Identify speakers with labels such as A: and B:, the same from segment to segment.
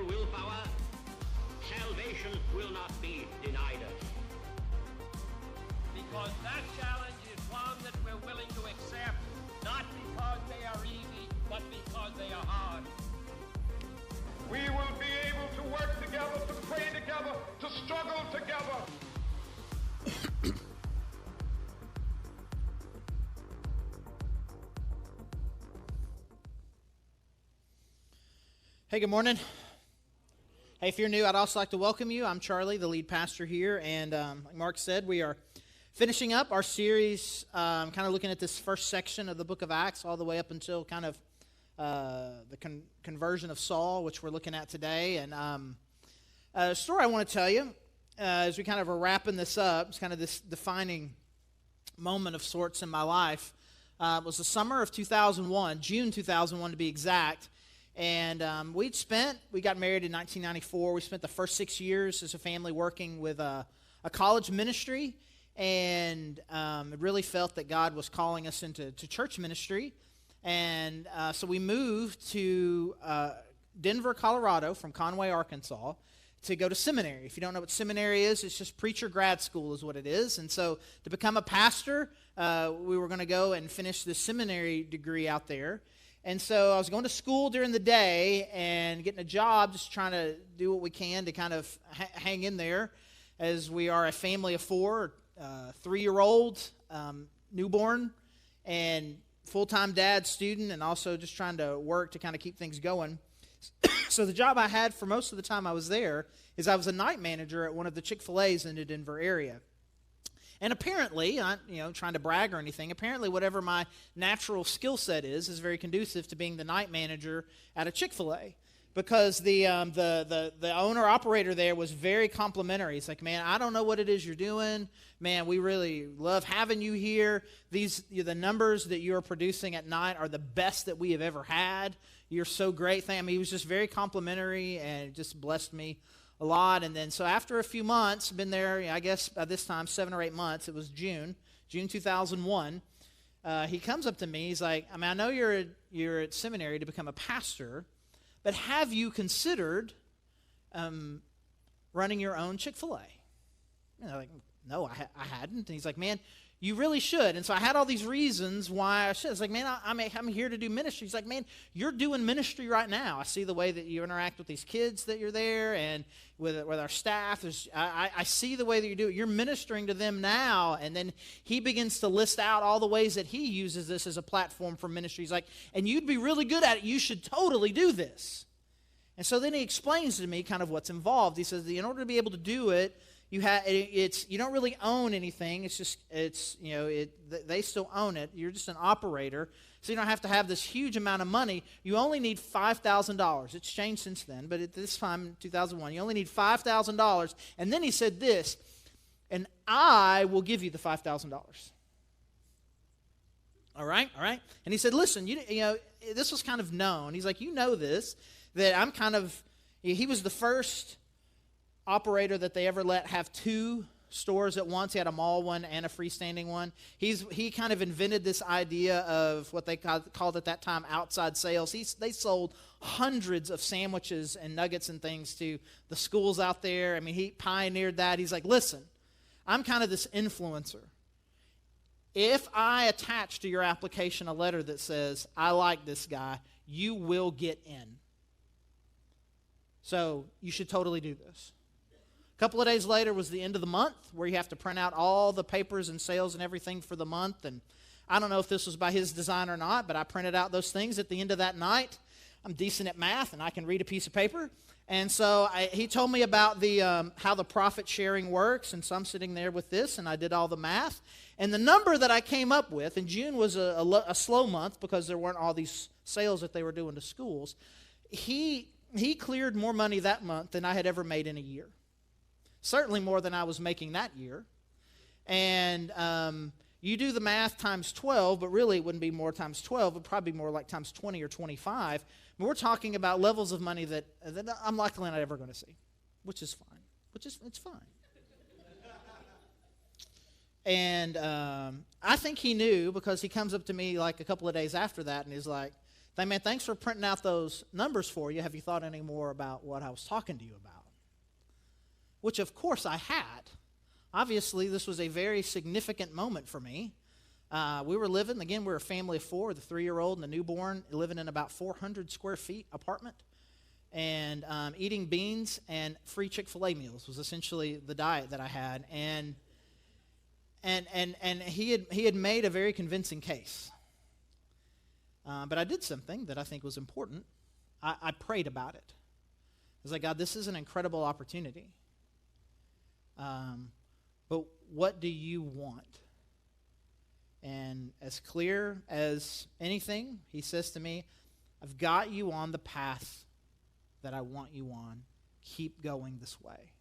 A: our willpower, salvation will not be denied us.
B: Because that challenge is one that we're willing to accept, not because they are easy, but because they are hard.
C: We will be able to work together, to pray together, to struggle together.
D: Hey, good morning. Hey, if you're new, I'd also like to welcome you. I'm Charlie, the lead pastor here, and like Mark said, we are finishing up our series, kind of looking at this first section of the book of Acts, all the way up until kind of the conversion of Saul, which we're looking at today. And a story I want to tell you as we kind of are wrapping this up, it's kind of this defining moment of sorts in my life. It was the summer of 2001, June 2001 to be exact. And we got married in 1994. We spent the first 6 years as a family working with a college ministry, and really felt that God was calling us into church ministry. And so we moved to Denver, Colorado from Conway, Arkansas, to go to seminary. If you don't know what seminary is, it's just preacher grad school is what it is. And so to become a pastor, we were going to go and finish the seminary degree out there. And so I was going to school during the day and getting a job, just trying to do what we can to kind of hang in there, as we are a family of four, 3-year-old, newborn, and full-time dad, student, and also just trying to work to kind of keep things going. So the job I had for most of the time I was there is I was a night manager at one of the Chick-fil-A's in the Denver area. And apparently, not trying to brag or anything, apparently whatever my natural skill set is very conducive to being the night manager at a Chick-fil-A. Because the owner-operator there was very complimentary. He's like, man, I don't know what it is you're doing. Man, we really love having you here. The numbers that you're producing at night are the best that we have ever had. You're so great. He was just very complimentary and just blessed me a lot. And then so after a few months, been there, I guess by this time 7 or 8 months, it was June 2001, he comes up to me, he's like, I know you're at seminary to become a pastor, but have you considered running your own Chick-fil-A? And I'm like, no, I hadn't. And he's like, man, you really should. And so I had all these reasons why I should. It's like, man, I'm here to do ministry. He's like, man, you're doing ministry right now. I see the way that you interact with these kids that you're there and with our staff. I see the way that you do it. You're ministering to them now. And then he begins to list out all the ways that he uses this as a platform for ministry. He's like, and you'd be really good at it. You should totally do this. And so then he explains to me kind of what's involved. He says that in order to be able to do it, you don't really own anything. They still own it. You're just an operator, so you don't have to have this huge amount of money. You only need $5,000. It's changed since then, but at this time, 2001, you only need $5,000. And then he said this, and I will give you the $5,000. All right. And he said, listen, this was kind of known. He's like, this, that I'm kind of. He was the first operator that they ever let have 2 stores at once. He had a mall one and a freestanding one. He kind of invented this idea of what they called at that time outside sales. They sold hundreds of sandwiches and nuggets and things to the schools out there. He pioneered that. He's like, listen, I'm kind of this influencer. If I attach to your application a letter that says, I like this guy, you will get in. So you should totally do this. A couple of days later was the end of the month, where you have to print out all the papers and sales and everything for the month. And I don't know if this was by his design or not, but I printed out those things at the end of that night. I'm decent at math, and I can read a piece of paper. And so he told me about how the profit sharing works. And so I'm sitting there with this, and I did all the math. And the number that I came up with, and June was a slow month because there weren't all these sales that they were doing to schools. He cleared more money that month than I had ever made in a year. Certainly more than I was making that year. And you do the math times 12, but really it wouldn't be more times 12. It would probably be more like times 20 or 25. But we're talking about levels of money that I'm likely not ever going to see, which is fine. It's fine. And I think he knew, because he comes up to me like a couple of days after that and is like, Man, thanks for printing out those numbers for you. Have you thought any more about what I was talking to you about? Which, of course, I had. Obviously, this was a very significant moment for me. We were living, again, we're a family of four, the 3-year-old and the newborn, living in about 400 square feet apartment. And eating beans and free Chick-fil-A meals was essentially the diet that I had. And he had made a very convincing case. But I did something that I think was important. I prayed about it. I was like, God, this is an incredible opportunity. But what do you want? And as clear as anything, he says to me, I've got you on the path that I want you on. Keep going this way.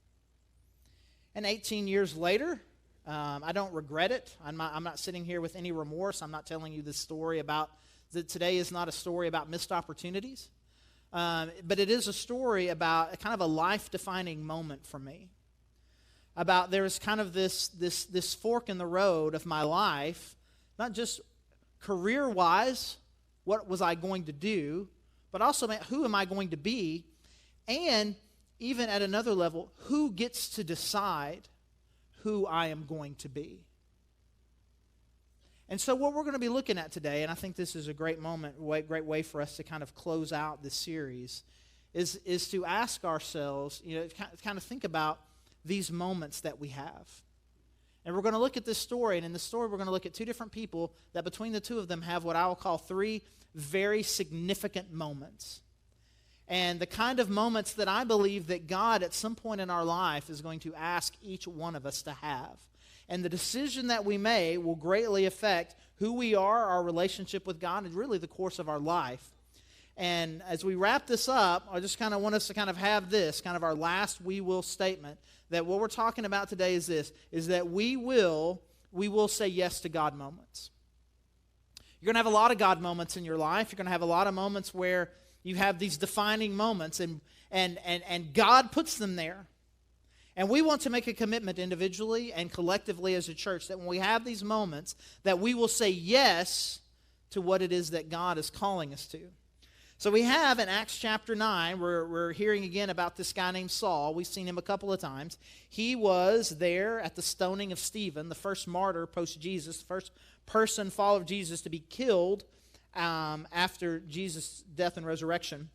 D: And 18 years later, I don't regret it. I'm not sitting here with any remorse. I'm not telling you this story about that today is not a story about missed opportunities. But it is a story about kind of a life-defining moment for me. About there was kind of this fork in the road of my life, not just career-wise, what was I going to do, but also who am I going to be, and even at another level, who gets to decide who I am going to be. And so what we're going to be looking at today, and I think this is a great great way for us to kind of close out this series, is to ask ourselves, kind of think about these moments that we have. And we're going to look at this story, and in this story we're going to look at two different people that between the two of them have what I will call three very significant moments. And the kind of moments that I believe that God at some point in our life is going to ask each one of us to have. And the decision that we make will greatly affect who we are, our relationship with God, and really the course of our life. And as we wrap this up, I just kind of want us to kind of have this, kind of our last we will statement, that what we're talking about today is this, is that we will say yes to God moments. You're going to have a lot of God moments in your life. You're going to have a lot of moments where you have these defining moments, and God puts them there. And we want to make a commitment individually and collectively as a church that when we have these moments, that we will say yes to what it is that God is calling us to. So we have in Acts chapter 9, we're hearing again about this guy named Saul. We've seen him a couple of times. He was there at the stoning of Stephen, the first martyr post-Jesus, the first person, follower of Jesus, to be killed after Jesus' death and resurrection.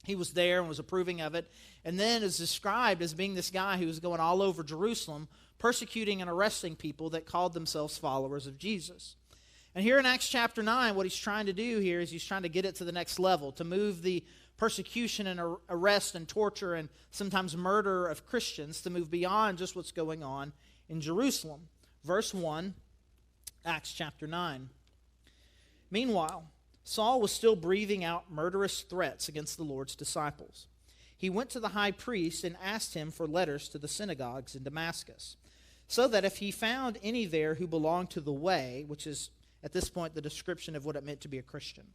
D: He was there and was approving of it, and then is described as being this guy who was going all over Jerusalem, persecuting and arresting people that called themselves followers of Jesus. And here in Acts chapter 9, what he's trying to do here is he's trying to get it to the next level, to move the persecution and arrest and torture and sometimes murder of Christians, to move beyond just what's going on in Jerusalem. Verse 1, Acts chapter 9. Meanwhile, Saul was still breathing out murderous threats against the Lord's disciples. He went to the high priest and asked him for letters to the synagogues in Damascus, so that if he found any there who belonged to the way, which is at this point the description of what it meant to be a Christian,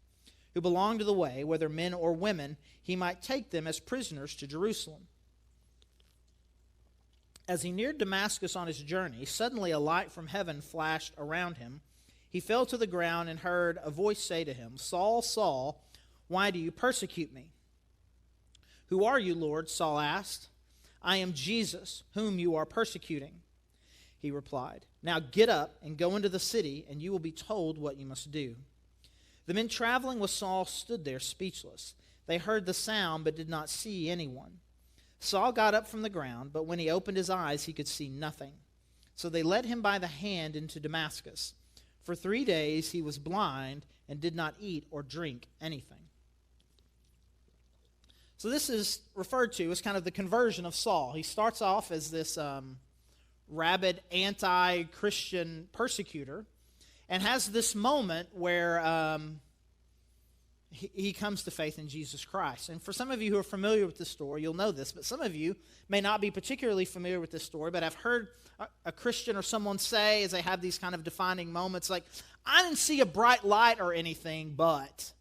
D: who belonged to the way, whether men or women, he might take them as prisoners to Jerusalem. As he neared Damascus on his journey, suddenly a light from heaven flashed around him. He fell to the ground and heard a voice say to him, "Saul, Saul, why do you persecute me?" "Who are you, Lord?" Saul asked. "I am Jesus, whom you are persecuting," he replied. "Now get up and go into the city, and you will be told what you must do." The men traveling with Saul stood there speechless. They heard the sound but did not see anyone. Saul got up from the ground, but when he opened his eyes, he could see nothing. So they led him by the hand into Damascus. For 3 days he was blind and did not eat or drink anything. So this is referred to as kind of the conversion of Saul. He starts off as this rabid anti-Christian persecutor and has this moment where he comes to faith in Jesus Christ. And for some of you who are familiar with this story, you'll know this, but some of you may not be particularly familiar with this story, but I've heard a Christian or someone say as they have these kind of defining moments like, I didn't see a bright light or anything, but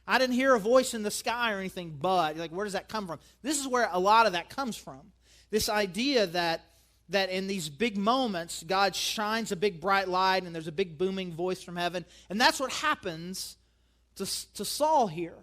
D: I didn't hear a voice in the sky or anything, but like, where does that come from? This is where a lot of that comes from. This idea that in these big moments, God shines a big bright light and there's a big booming voice from heaven. And that's what happens to Saul here.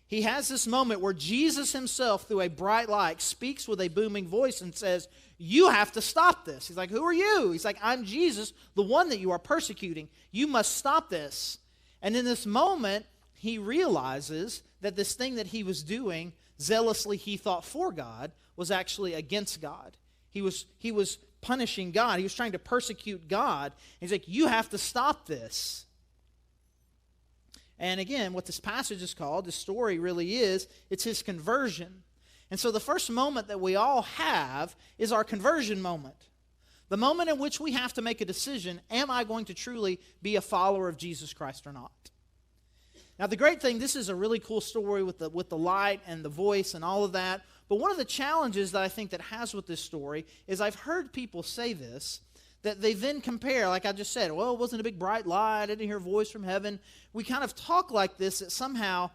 D: He has this moment where Jesus himself, through a bright light, speaks with a booming voice and says, you have to stop this. He's like, who are you? He's like, I'm Jesus, the one that you are persecuting. You must stop this. And in this moment, he realizes that this thing that he was doing, zealously he thought for God, was actually against God. He was punishing God. He was trying to persecute God. He's like, you have to stop this. And again, what this passage is called, this story really is, it's his conversion. And so the first moment that we all have is our conversion moment. The moment in which we have to make a decision, am I going to truly be a follower of Jesus Christ or not? Now the great thing, this is a really cool story with the light and the voice and all of that. But one of the challenges that I think that has with this story is I've heard people say this, that they then compare, like I just said, well, it wasn't a big bright light, I didn't hear a voice from heaven. We kind of talk like this, that somehow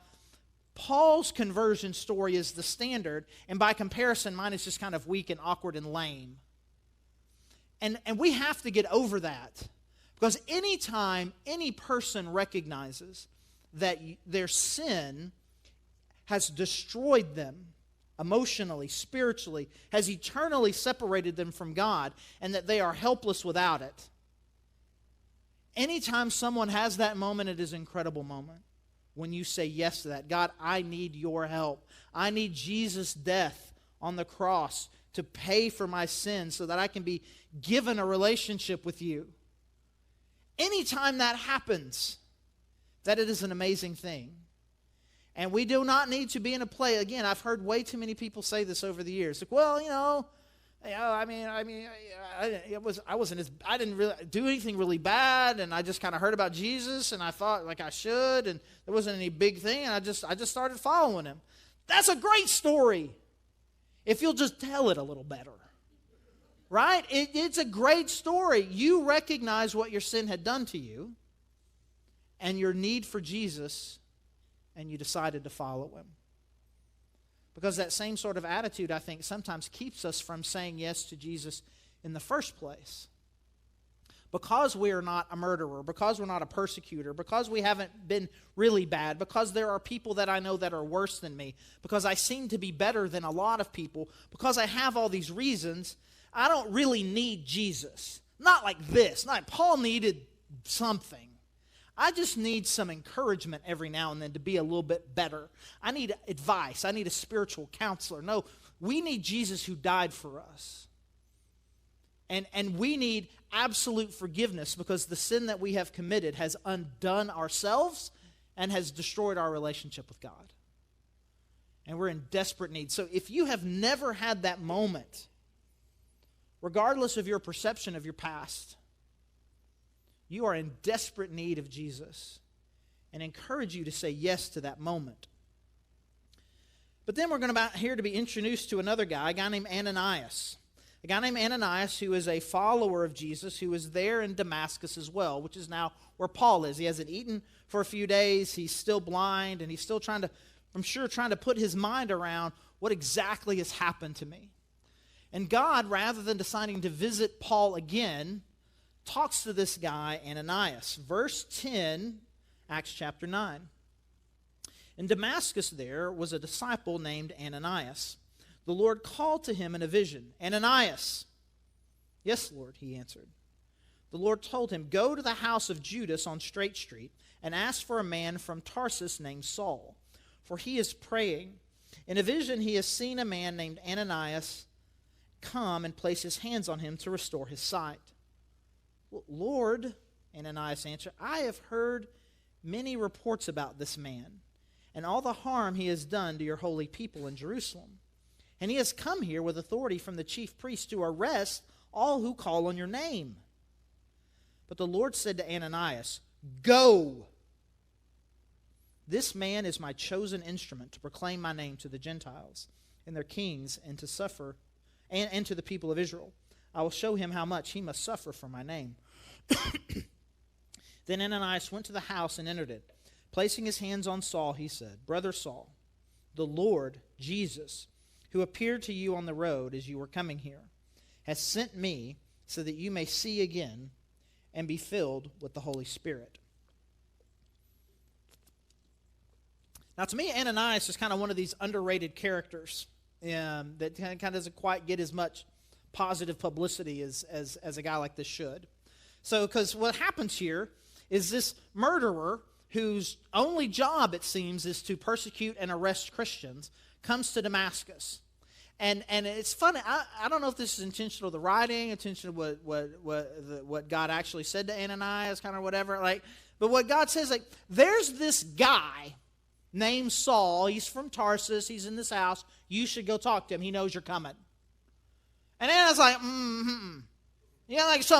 D: Paul's conversion story is the standard, and by comparison, mine is just kind of weak and awkward and lame. And we have to get over that. Because anytime any person recognizes that their sin has destroyed them, emotionally, spiritually, has eternally separated them from God, and that they are helpless without it. Anytime someone has that moment, it is an incredible moment. When you say yes to that, God, I need your help. I need Jesus' death on the cross to pay for my sins so that I can be given a relationship with you. Anytime that happens, that it is an amazing thing. And we do not need to be in a place. Again, I've heard way too many people say this over the years. Like, well, I didn't really do anything really bad, and I just kind of heard about Jesus, and I thought like I should, and there wasn't any big thing, and I just started following him. That's a great story, if you'll just tell it a little better, right? It's a great story. You recognize what your sin had done to you, and your need for Jesus, and you decided to follow him. Because that same sort of attitude, I think, sometimes keeps us from saying yes to Jesus in the first place. Because we are not a murderer, because we're not a persecutor, because we haven't been really bad, because there are people that I know that are worse than me, because I seem to be better than a lot of people, because I have all these reasons, I don't really need Jesus. Not like this. Not Paul needed something. I just need some encouragement every now and then to be a little bit better. I need advice. I need a spiritual counselor. No, we need Jesus who died for us. And we need absolute forgiveness because the sin that we have committed has undone ourselves and has destroyed our relationship with God. And we're in desperate need. So if you have never had that moment, regardless of your perception of your past, you are in desperate need of Jesus, and encourage you to say yes to that moment. But then we're going to here to be introduced to another guy, a guy named Ananias. A guy named Ananias who is a follower of Jesus, who is there in Damascus as well, which is now where Paul is. He hasn't eaten for a few days. He's still blind, and he's still trying to put his mind around what exactly has happened to me. And God, rather than deciding to visit Paul again, talks to this guy, Ananias. Verse 10, Acts chapter 9. In Damascus there was a disciple named Ananias. The Lord called to him in a vision, Ananias. Yes, Lord, he answered. The Lord told him, go to the house of Judas on Straight Street and ask for a man from Tarsus named Saul, for he is praying. In a vision he has seen a man named Ananias come and place his hands on him to restore his sight. Lord, Ananias answered, I have heard many reports about this man and all the harm he has done to your holy people in Jerusalem. And he has come here with authority from the chief priest to arrest all who call on your name. But the Lord said to Ananias, go. This man is my chosen instrument to proclaim my name to the Gentiles and their kings and to suffer and to the people of Israel. I will show him how much he must suffer for my name. Then Ananias went to the house and entered it. Placing his hands on Saul, he said, Brother Saul, the Lord Jesus, who appeared to you on the road as you were coming here, has sent me so that you may see again and be filled with the Holy Spirit. Now, to me, Ananias is kind of one of these underrated characters that kind of doesn't quite get as much positive publicity as a guy like this should. So, because what happens here is this murderer, whose only job, it seems, is to persecute and arrest Christians, comes to Damascus. And it's funny, I don't know if this is intentional, the writing, intentional what God actually said to Ananias, kind of whatever, but what God says, there's this guy named Saul, he's from Tarsus, he's in this house, you should go talk to him, he knows you're coming. And Ananias like,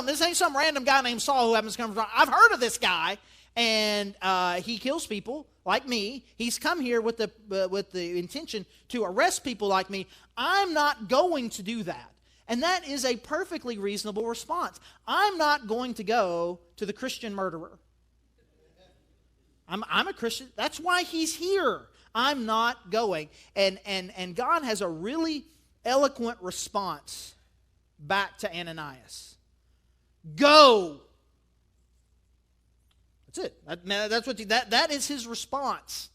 D: this ain't some random guy named Saul who happens to come from, I've heard of this guy, and he kills people like me. He's come here with the intention to arrest people like me. I'm not going to do that. And that is a perfectly reasonable response. I'm not going to go to the Christian murderer. I'm a Christian. That's why he's here. I'm not going. And God has a really eloquent response back to Ananias. Go. That's it. That is his response.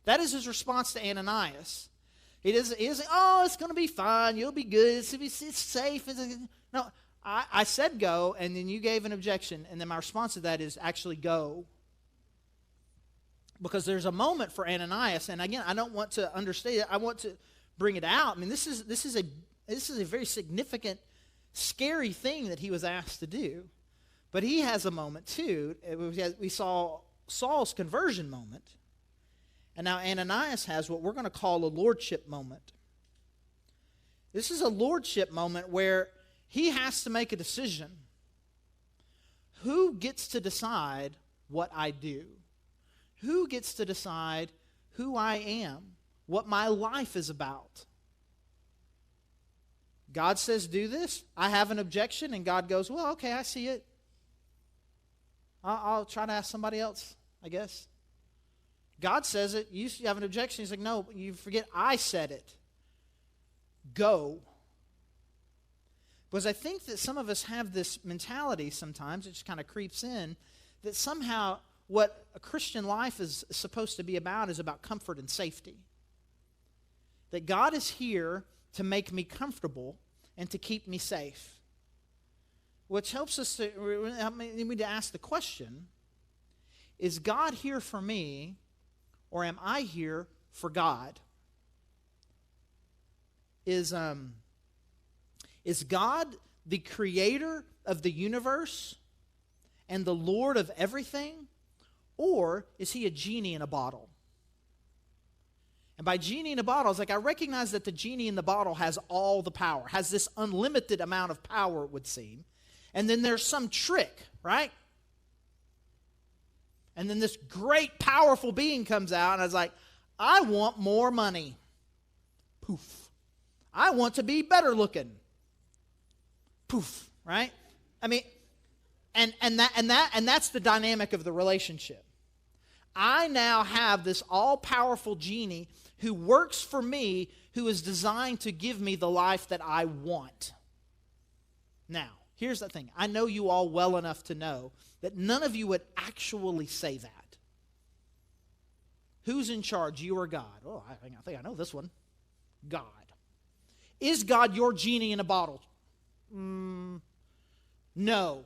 D: That is his response to Ananias. He doesn't it's going to be fine. You'll be good. It's safe. No, I said go, and then you gave an objection, and then my response to that is actually go. Because there's a moment for Ananias, and again, I don't want to understate it. I want to bring it out. I mean, this is a very significant, scary thing that he was asked to do. But he has a moment too. We saw Saul's conversion moment. And now Ananias has what we're going to call a lordship moment. This is a lordship moment where he has to make a decision. Who gets to decide what I do? Who gets to decide who I am? What my life is about? God says do this. I have an objection, and God goes, well, okay, I see it. I'll try to ask somebody else, I guess. God says it. You have an objection. He's like, no, you forget I said it. Go. Because I think that some of us have this mentality sometimes, it just kind of creeps in, that somehow what a Christian life is supposed to be about is about comfort and safety. That God is here to make me comfortable and to keep me safe. Which helps us we need to ask the question, is God here for me, or am I here for God? Is God the creator of the universe and the Lord of everything, or is he a genie in a bottle? And by genie in a bottle, it's like I recognize that the genie in the bottle has all the power, has this unlimited amount of power, it would seem. And then there's some trick, right? And then this great, powerful being comes out, and I was like, I want more money. Poof. I want to be better looking. Poof, right? I mean, and that's the dynamic of the relationship. I now have this all-powerful genie who works for me, who is designed to give me the life that I want. Now, here's the thing. I know you all well enough to know that none of you would actually say that. Who's in charge, you or God? Oh, I think I know this one. God. Is God your genie in a bottle? No.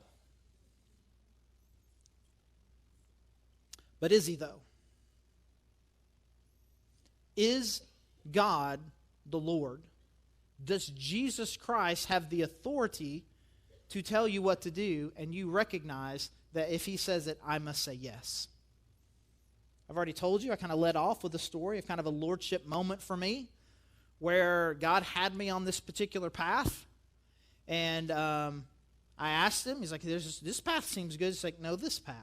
D: But is he, though? Is God the Lord? Does Jesus Christ have the authority to tell you what to do, and you recognize that if he says it, I must say yes? I've already told you, I kind of led off with a story of kind of a lordship moment for me, where God had me on this particular path, and I asked him, he's like, this path seems good. He's like, no, this path.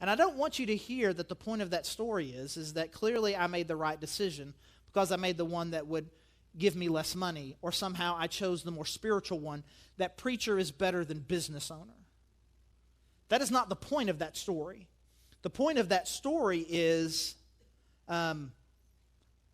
D: And I don't want you to hear that the point of that story is that clearly I made the right decision because I made the one that would give me less money, or somehow I chose the more spiritual one, that preacher is better than business owner. That is not the point of that story. The point of that story is I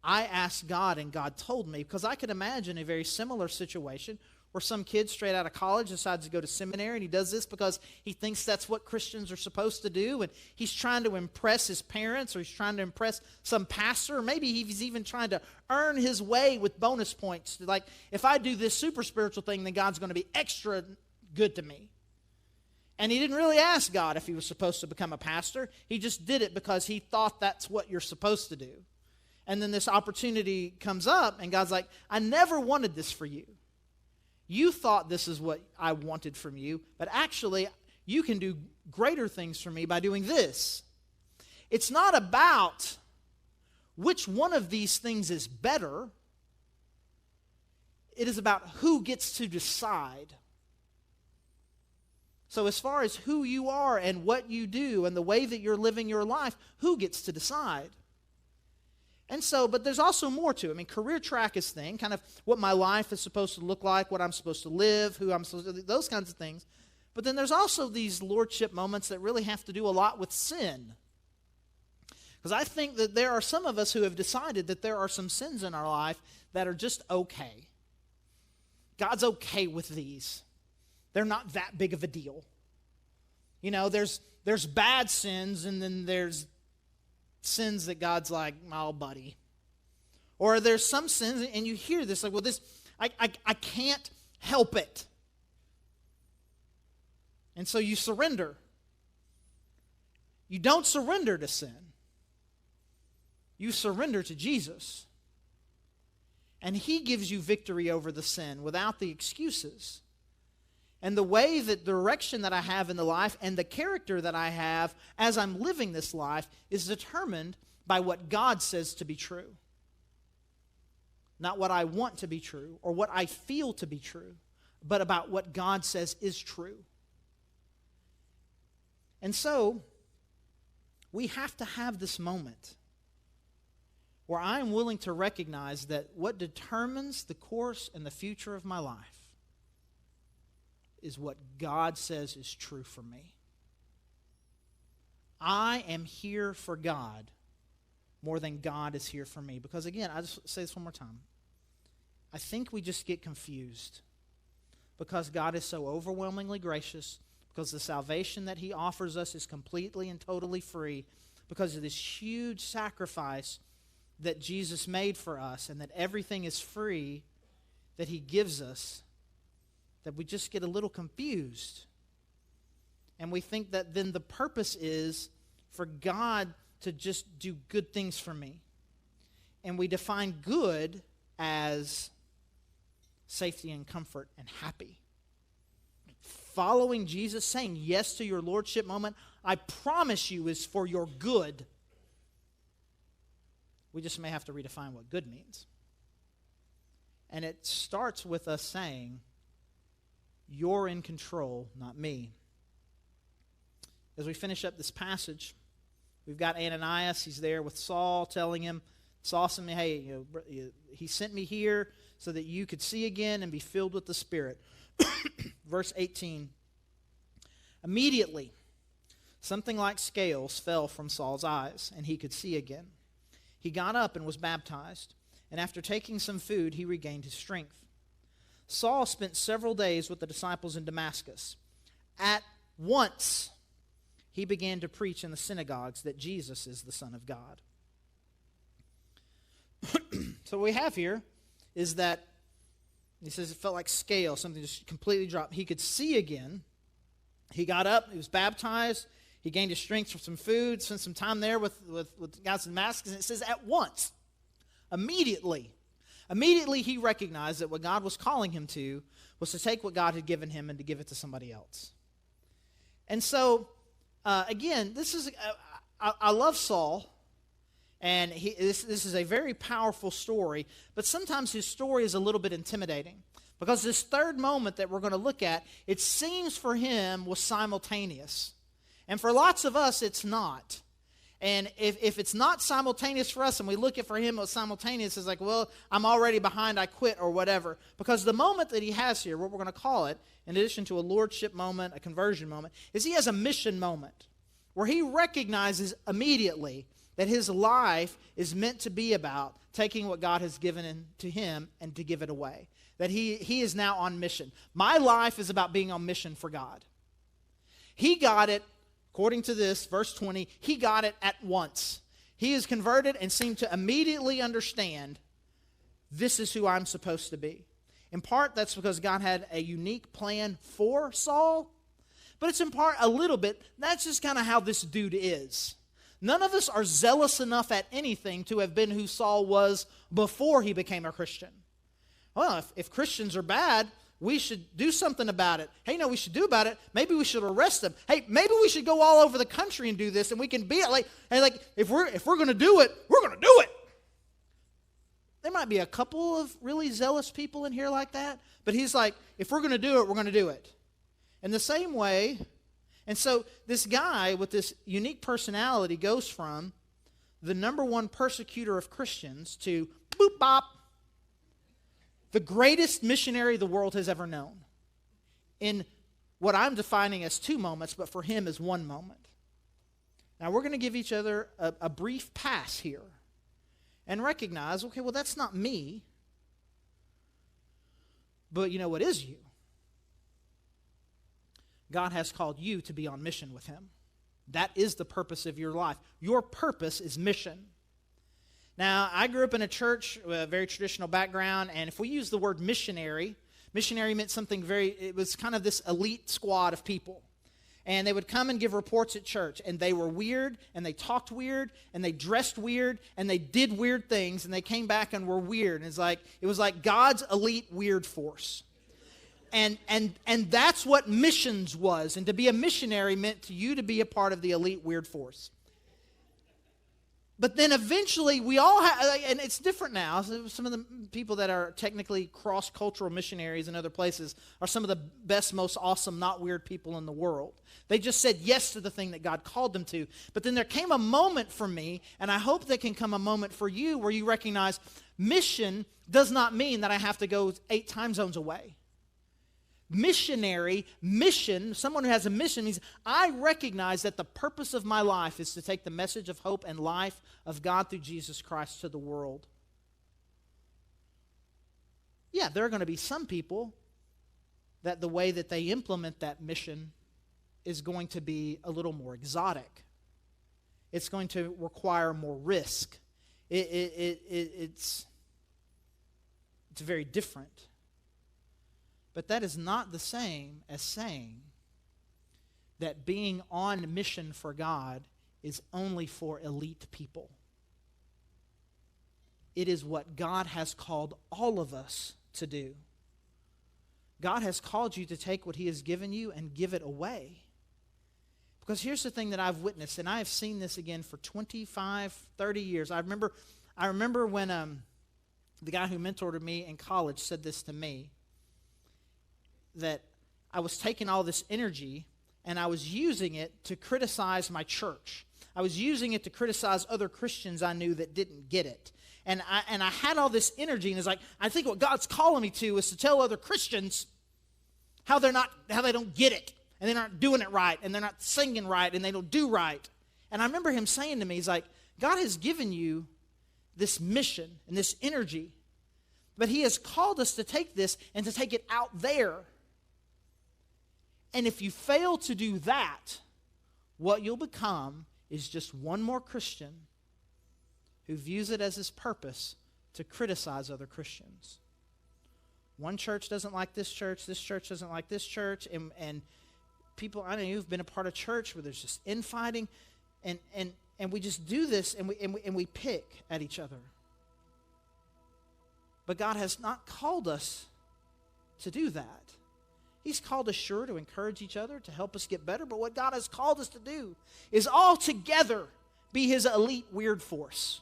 D: asked God, and God told me, because I could imagine a very similar situation Or some kid straight out of college decides to go to seminary, and he does this because he thinks that's what Christians are supposed to do, and he's trying to impress his parents, or he's trying to impress some pastor, or maybe he's even trying to earn his way with bonus points. Like, if I do this super spiritual thing, then God's going to be extra good to me. And he didn't really ask God if he was supposed to become a pastor. He just did it because he thought that's what you're supposed to do. And then this opportunity comes up, and God's like, I never wanted this for you. You thought this is what I wanted from you, but actually, you can do greater things for me by doing this. It's not about which one of these things is better. It is about who gets to decide. So as far as who you are and what you do and the way that you're living your life, who gets to decide? And so, but there's also more to it. I mean, career track is thing, kind of what my life is supposed to look like, what I'm supposed to live, who I'm supposed to, those kinds of things. But then there's also these lordship moments that really have to do a lot with sin. Because I think that there are some of us who have decided that there are some sins in our life that are just okay. God's okay with these. They're not that big of a deal. You know, there's bad sins, and then there's sins that God's like, oh, buddy. Or there's some sins, and you hear this, like, well, this, I can't help it. And so you surrender. You don't surrender to sin. You surrender to Jesus. And he gives you victory over the sin without the excuses. And the way, the direction that I have in the life and the character that I have as I'm living this life is determined by what God says to be true. Not what I want to be true or what I feel to be true, but about what God says is true. And so, we have to have this moment where I am willing to recognize that what determines the course and the future of my life is what God says is true for me. I am here for God more than God is here for me. Because again, I'll just say this one more time. I think we just get confused because God is so overwhelmingly gracious, because the salvation that he offers us is completely and totally free, because of this huge sacrifice that Jesus made for us, and that everything is free that he gives us, that we just get a little confused. And we think that then the purpose is for God to just do good things for me. And we define good as safety and comfort and happy. Following Jesus, saying yes to your lordship moment, I promise you, is for your good. We just may have to redefine what good means. And it starts with us saying, you're in control, not me. As we finish up this passage, we've got Ananias. He's there with Saul, telling him, Saul sent me, hey, he sent me here so that you could see again and be filled with the Spirit. Verse 18. Immediately, something like scales fell from Saul's eyes, and he could see again. He got up and was baptized, and after taking some food, he regained his strength. Saul spent several days with the disciples in Damascus. At once, he began to preach in the synagogues that Jesus is the Son of God. So what we have here is that, he says it felt like scales, something just completely dropped. He could see again. He got up, he was baptized, he gained his strength from some food, spent some time there with guys in Damascus, and it says at once, immediately he recognized that what God was calling him to was to take what God had given him and to give it to somebody else. And so, again, this is, I love Saul, and this is a very powerful story, but sometimes his story is a little bit intimidating. Because this third moment that we're going to look at, it seems for him was simultaneous. And for lots of us, it's not. And if it's not simultaneous for us, and we look at for him it was simultaneous, it's like, well, I'm already behind, I quit, or whatever. Because the moment that he has here, what we're going to call it, in addition to a lordship moment, a conversion moment, is he has a mission moment where he recognizes immediately that his life is meant to be about taking what God has given to him and to give it away. that he is now on mission. My life is about being on mission for God. He got it, according to this, verse 20, he got it at once. He is converted and seemed to immediately understand this is who I'm supposed to be. In part, that's because God had a unique plan for Saul, but it's in part a little bit, that's just kind of how this dude is. None of us are zealous enough at anything to have been who Saul was before he became a Christian. Well, if Christians are bad, we should do something about it. Hey, we should do about it. Maybe we should arrest them. Hey, maybe we should go all over the country and do this, and we can be like, if we're going to do it, we're going to do it. There might be a couple of really zealous people in here like that, but he's like, if we're going to do it, we're going to do it. In the same way, and so this guy with this unique personality goes from the number one persecutor of Christians to boop bop, the greatest missionary the world has ever known, in what I'm defining as 2 moments, but for him is 1 moment. Now we're going to give each other a brief pass here and recognize, okay, well, that's not me, but you know what is you? God has called you to be on mission with him. That is the purpose of your life. Your purpose is mission. Now, I grew up in a church with a very traditional background, and if we use the word missionary meant something it was kind of this elite squad of people. And they would come and give reports at church, and they were weird, and they talked weird, and they dressed weird, and they did weird things, and they came back and were weird. And it was like God's elite weird force. And that's what missions was. And to be a missionary meant to you to be a part of the elite weird force. But then eventually we all have, and it's different now. Some of the people that are technically cross-cultural missionaries in other places are some of the best, most awesome, not weird people in the world. They just said yes to the thing that God called them to. But then there came a moment for me, and I hope there can come a moment for you where you recognize mission does not mean that I have to go 8 time zones away. Mission, someone who has a mission means I recognize that the purpose of my life is to take the message of hope and life of God through Jesus Christ to the world. Yeah, there are going to be some people that the way that they implement that mission is going to be a little more exotic. It's going to require more risk. It's very different. But that is not the same as saying that being on mission for God is only for elite people. It is what God has called all of us to do. God has called you to take what he has given you and give it away. Because here's the thing that I've witnessed, and I have seen this again for 25, 30 years. I remember when the guy who mentored me in college said this to me, that I was taking all this energy and I was using it to criticize my church. I was using it to criticize other Christians I knew that didn't get it. And I had all this energy, and it's like, I think what God's calling me to is to tell other Christians how they don't get it, and they're not doing it right, and they're not singing right, and they don't do right. And I remember him saying to me, he's like, God has given you this mission and this energy, but he has called us to take this and to take it out there. And if you fail to do that, what you'll become is just one more Christian who views it as his purpose to criticize other Christians. One church doesn't like this church doesn't like this church, and people, I know you've been a part of church where there's just infighting, and we just do this, and we pick at each other. But God has not called us to do that. He's called us, sure, to encourage each other, to help us get better, but what God has called us to do is all together be his elite weird force.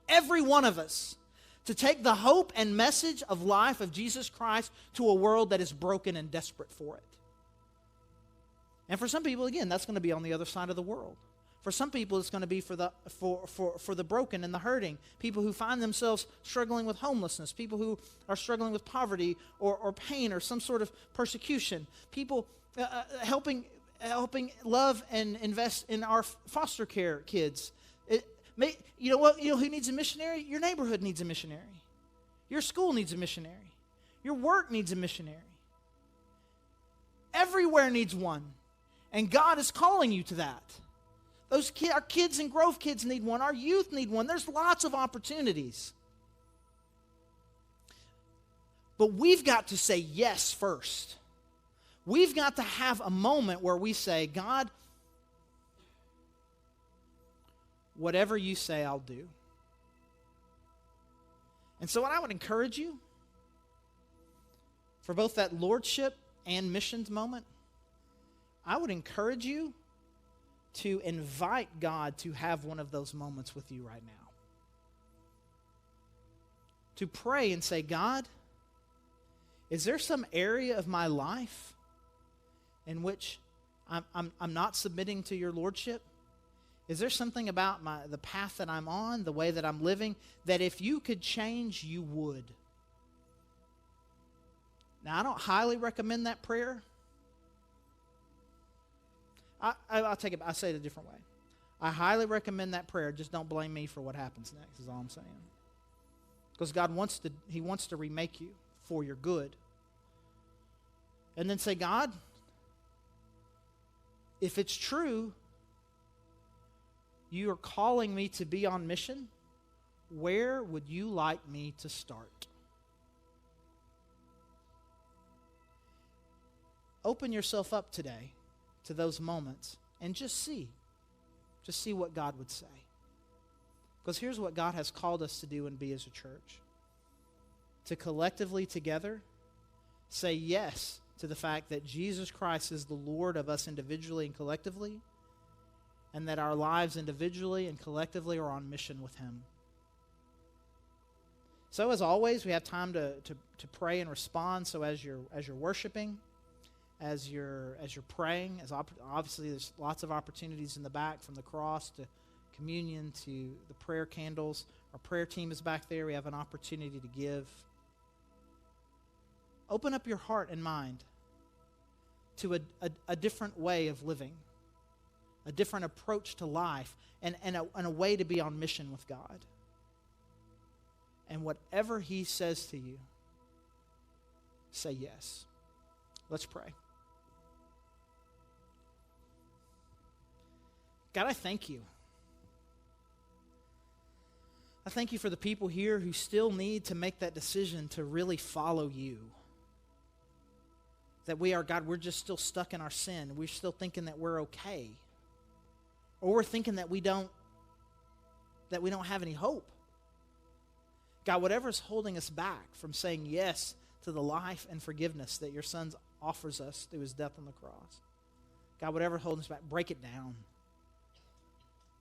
D: Every one of us, to take the hope and message of life of Jesus Christ to a world that is broken and desperate for it. And for some people, again, that's going to be on the other side of the world. For some people, it's going to be for the broken and the hurting, people who find themselves struggling with homelessness, people who are struggling with poverty or pain or some sort of persecution, people helping love and invest in our foster care kids. You know who needs a missionary? Your neighborhood needs a missionary. Your school needs a missionary. Your work needs a missionary. Everywhere needs one. And God is calling you to that. Our kids and Grove kids need one. Our youth need one. There's lots of opportunities. But we've got to say yes first. We've got to have a moment where we say, God, whatever you say, I'll do. And so what I would encourage you, for both that lordship and missions moment, I would encourage you to invite God to have one of those moments with you right now. To pray and say, God, is there some area of my life in which I'm not submitting to your lordship? Is there something about the path that I'm on, the way that I'm living, that if you could change, you would? Now, I don't highly recommend that prayer. I'll take it. I say it a different way. I highly recommend that prayer. Just don't blame me for what happens next, is all I'm saying. Because God wants to remake you for your good. And then say, God, if it's true, you are calling me to be on mission, where would you like me to start? Open yourself up today to those moments and just see what God would say. Because here's what God has called us to do and be as a church. To collectively together say yes to the fact that Jesus Christ is the Lord of us individually and collectively, and that our lives individually and collectively are on mission with Him. So as always, we have time to pray and respond. So as you're worshiping, as you're praying, obviously there's lots of opportunities in the back, from the cross to communion to the prayer candles. Our prayer team is back there. We have an opportunity to give. Open up your heart and mind to a different way of living, a different approach to life, and a way to be on mission with God. And whatever He says to you, say yes. Let's pray. God, I thank you. I thank you for the people here who still need to make that decision to really follow you. That we're just still stuck in our sin. We're still thinking that we're okay. Or we're thinking that we don't have any hope. God, whatever's holding us back from saying yes to the life and forgiveness that your Son offers us through His death on the cross. God, whatever's holding us back, break it down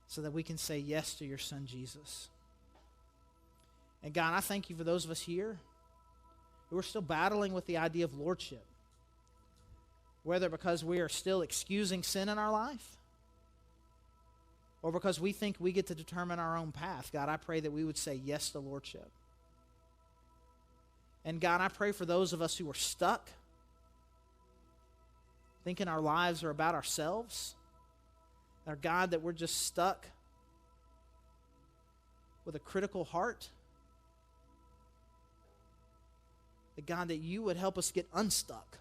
D: so that we can say yes to your Son, Jesus. And God, I thank you for those of us here who are still battling with the idea of lordship. Whether because we are still excusing sin in our life, or because we think we get to determine our own path. God, I pray that we would say yes to lordship. And God, I pray for those of us who are stuck, thinking our lives are about ourselves. Our God, that we're just stuck with a critical heart. That God, that you would help us get unstuck.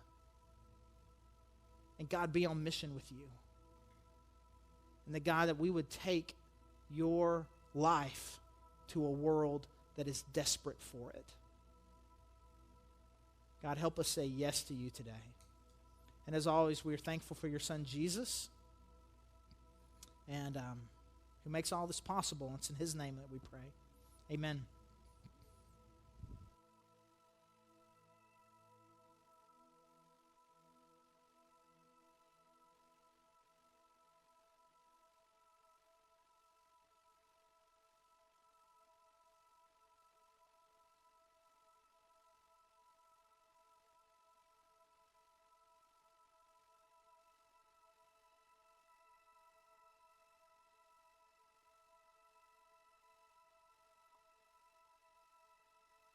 D: And God, be on mission with you. And that God, that we would take your life to a world that is desperate for it. God, help us say yes to you today. And as always, we are thankful for your Son, Jesus, and who makes all this possible. It's in His name that we pray. Amen.